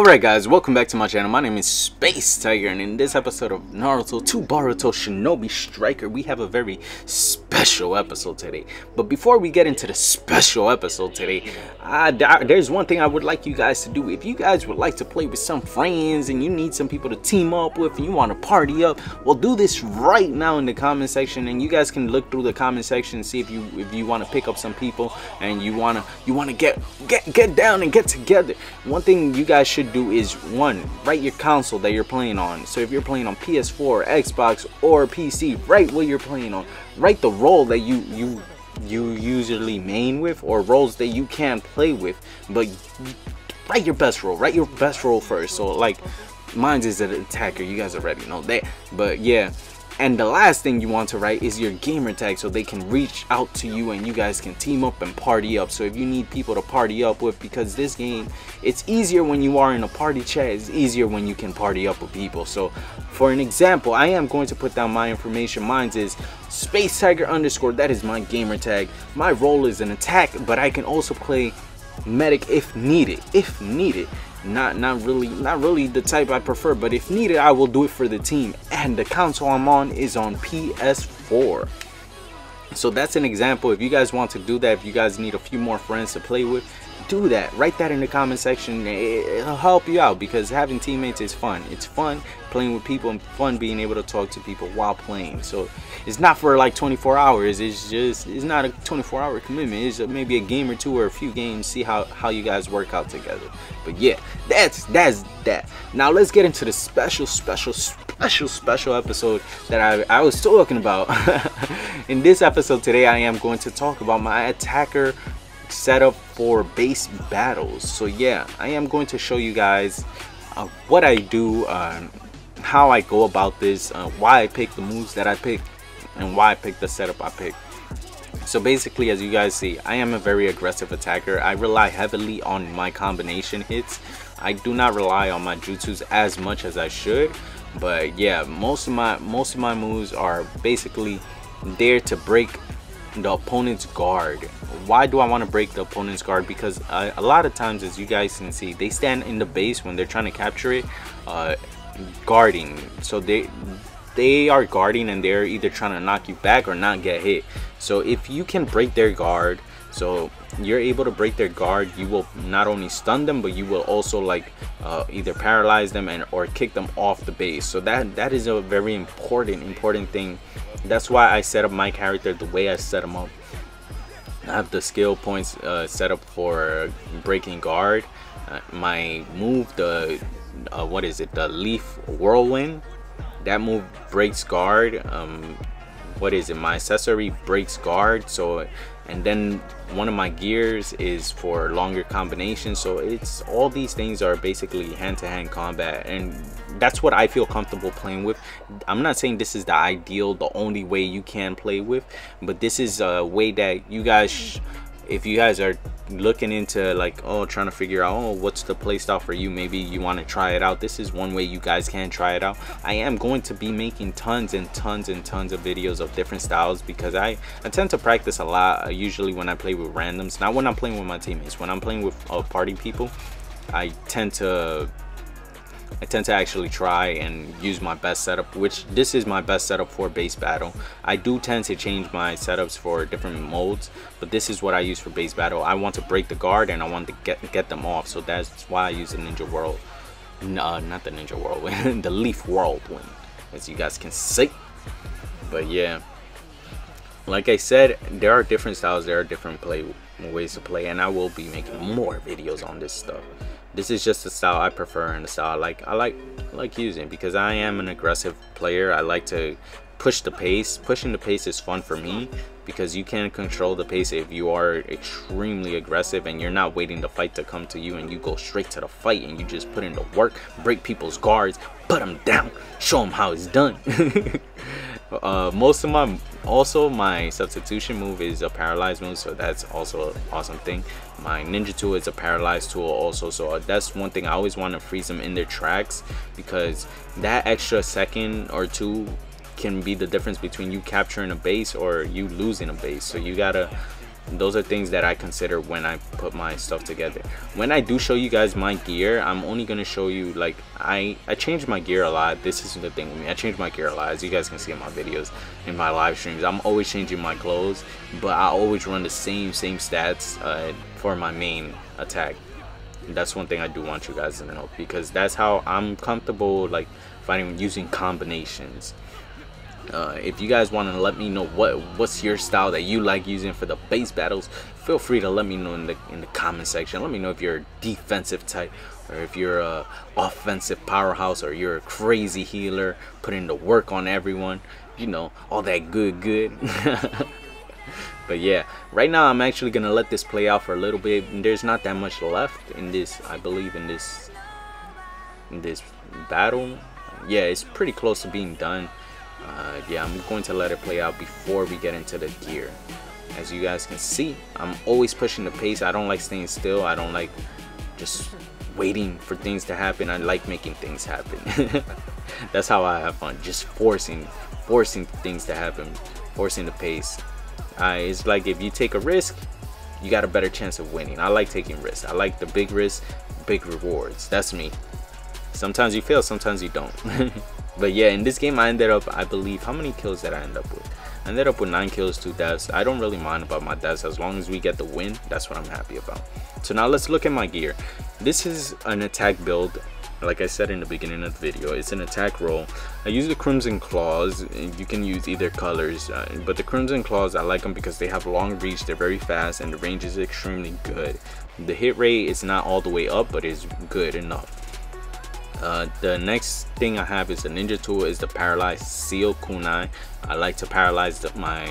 Alright guys, welcome back to my channel. My name is SpaceTiiger, and in this episode of Naruto to Boruto Shinobi Striker, we have a very special episode today. But before we get into the special episode today, there's one thing I would like you guys to do. If you guys would like to play with some friends and you need some people to team up with and you want to party up, well, do this right now in the comment section, and you guys can look through the comment section and see if you want to pick up some people and you want to get down and get together. One thing you guys should do is, one, write your console that you're playing on. So if you're playing on PS4, Xbox, or PC, write what you're playing on. Write the role that you usually main with, or roles that you can play with, but write your best role. Write your best role first. So like mine is an attacker, you guys already know that, but yeah. And the last thing you want to write is your gamer tag, so they can reach out to you and you guys can team up and party up. So if you need people to party up with, because this game, it's easier when you are in a party chat, it's easier when you can party up with people. So for an example, I am going to put down my information. Mine is SpaceTiiger_, that is my gamer tag. My role is an attack, but I can also play medic if needed. Not really the type I prefer, but if needed I will do it for the team. And the console I'm on is on PS4. So that's an example. If you guys want to do that, if you guys need a few more friends to play with, do that. Write that in the comment section. It'll help you out, because having teammates is fun. It's fun playing with people and fun being able to talk to people while playing. So it's not for like 24 hours. It's not a 24-hour commitment. It's maybe a game or two or a few games. See how you guys work out together. But yeah, that's that. Now let's get into the special episode that I was talking about. In this episode today, I am going to talk about my attacker setup for base battles. So yeah, I am going to show you guys what I do, how I go about this, why I pick the moves that I pick, and why I pick the setup I pick. So basically, as you guys see, I am a very aggressive attacker. I rely heavily on my combination hits. I do not rely on my jutsus as much as I should, but yeah, most of my moves are basically there to break the opponent's guard. Why do I want to break the opponent's guard? Because a lot of times, as you guys can see, they stand in the base when they're trying to capture it, guarding. So they are guarding, and they're either trying to knock you back or not get hit. So if you can break their guard, so you're able to break their guard, you will not only stun them, but you will also like either paralyze them or kick them off the base. So that is a very important thing. That's why I set up my character the way I set them up. I have the skill points set up for breaking guard. My move, the what is it, the leaf whirlwind, that move breaks guard. What is it, my accessory breaks guard. So, and then one of my gears is for longer combinations. So it's all these things are basically hand-to-hand combat, and that's what I feel comfortable playing with. I'm not saying this is the ideal, the only way you can play with, but this is a way that you guys, if you guys are looking into like, oh, trying to figure out, oh, what's the play style for you, maybe you want to try it out, this is one way you guys can try it out. I am going to be making tons of videos of different styles, because I tend to practice a lot, usually when I play with randoms, not when I'm playing with my teammates. When I'm playing with party people, I tend to actually try and use my best setup, which this is my best setup for base battle. I do tend to change my setups for different modes, but this is what I use for base battle. I want to break the guard and I want to get them off, so that's why I use the ninja whirl, not the ninja whirlwind, the leaf whirlwind, as you guys can see. But yeah, like I said, there are different styles, there are different ways to play, and I will be making more videos on this stuff. This is just the style I prefer and the style I like using, because I am an aggressive player. I like to push the pace. Pushing the pace is fun for me, because you can control the pace if you are extremely aggressive and you're not waiting the fight to come to you, and you go straight to the fight and you just put in the work, break people's guards, put them down, show them how it's done. My substitution move is a paralyzed move, so that's also an awesome thing. My ninja tool is a paralyzed tool also, so that's one thing I always want to freeze them in their tracks, because that extra second or two can be the difference between you capturing a base or you losing a base. So you gotta Those are things that I consider when I put my stuff together. When I do show you guys my gear, I'm only gonna show you, like, I change my gear a lot. This is the thing with me, I change my gear a lot, as you guys can see in my videos, in my live streams. I'm always changing my clothes, but I always run the same stats for my main attack. And that's one thing I do want you guys to know, because that's how I'm comfortable, like, fighting using combinations. If you guys want to let me know what's your style that you like using for the base battles, feel free to let me know in the comment section. Let me know if you're a defensive type, or if you're a offensive powerhouse, or you're a crazy healer putting the work on everyone, you know, all that good. But yeah, right now I'm actually gonna let this play out for a little bit. There's not that much left in this, I believe, in this battle. Yeah, it's pretty close to being done. Yeah, I'm going to let it play out before we get into the gear. As you guys can see, I'm always pushing the pace. I don't like staying still. I don't like just waiting for things to happen. I like making things happen. That's how I have fun, just forcing things to happen, forcing the pace. It's like, if you take a risk, you got a better chance of winning. I like taking risks. I like the big risks, big rewards. That's me. Sometimes you fail, sometimes you don't. But yeah, in this game I ended up, I believe, how many kills did I end up with? I ended up with 9 kills, 2 deaths. I don't really mind about my deaths, as long as we get the win. That's what I'm happy about. So now let's look at my gear. This is an attack build. Like I said in the beginning of the video, it's an attack roll. I use the Crimson Claws. You can use either colors, but the Crimson Claws, I like them because they have long reach, they're very fast, and the range is extremely good. The hit rate is not all the way up, but it's good enough. The next thing I have is the ninja tool, is the paralyzed seal kunai. I like to paralyze my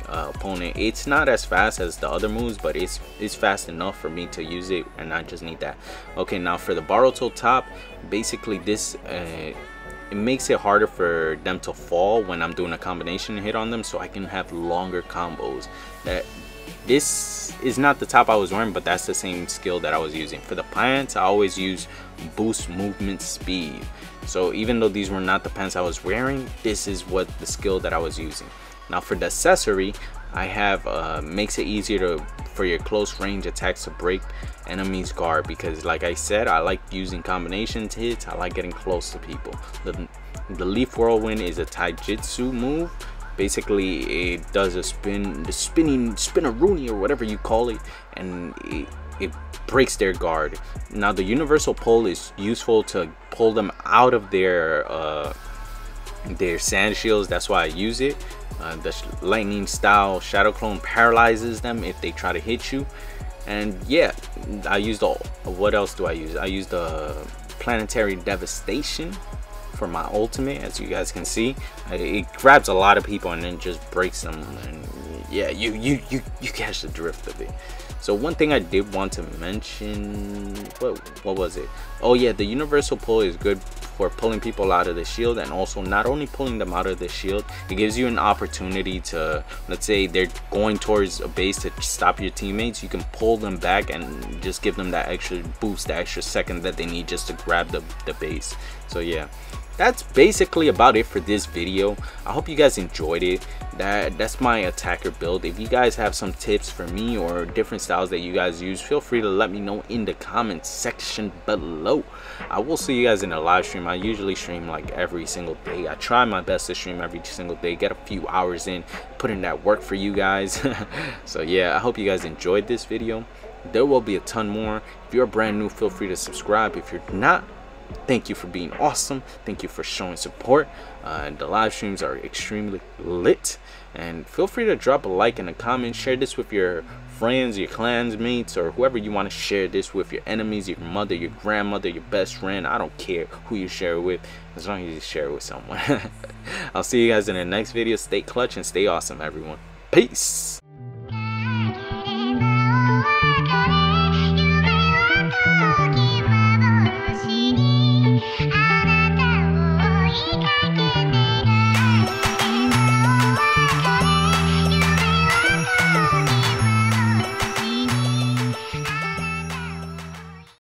opponent. It's not as fast as the other moves, but it's fast enough for me to use it, and I just need that. Okay, now for the Boruto top, basically this it makes it harder for them to fall when I'm doing a combination hit on them, so I can have longer combos. This is not the top I was wearing, but that's the same skill that I was using. For the pants, I always use boost movement speed. So even though these were not the pants I was wearing, this is what the skill that I was using. Now for the accessory, I have makes it easier for your close range attacks to break enemies' guard, because like I said, I like using combinations hits. I like getting close to people. The leaf whirlwind is a taijutsu move. Basically, it does a spinaroonie or whatever you call it, and it breaks their guard. Now the universal pull is useful to pull them out of their sand shields. That's why I use it. The lightning style shadow clone paralyzes them if they try to hit you. And yeah, I use the, what else do I use? I use the planetary devastation for my ultimate. As you guys can see, it grabs a lot of people and then just breaks them, and yeah, you catch the drift of it. So one thing I did want to mention, what was it? Oh yeah, the universal pull is good for pulling people out of the shield, and also not only pulling them out of the shield, it gives you an opportunity to, let's say they're going towards a base to stop your teammates, you can pull them back and just give them that extra boost, that extra second that they need just to grab the base. So yeah, that's basically about it for this video. I hope you guys enjoyed it. That's my attacker build. If you guys have some tips for me or different styles that you guys use, feel free to let me know in the comment section below. I will see you guys in a live stream. I usually stream like every single day. I try my best to stream every single day, get a few hours in, put in that work for you guys. So yeah, I hope you guys enjoyed this video. There will be a ton more. If you're brand new, feel free to subscribe. If you're not, thank you for being awesome. Thank you for showing support. The live streams are extremely lit, and feel free to drop a like and a comment. Share this with your friends, your clansmates, or whoever you want to share this with, your enemies, your mother, your grandmother, your best friend. I don't care who you share it with, as long as you share it with someone. I'll see you guys in the next video. Stay clutch and stay awesome, everyone. Peace.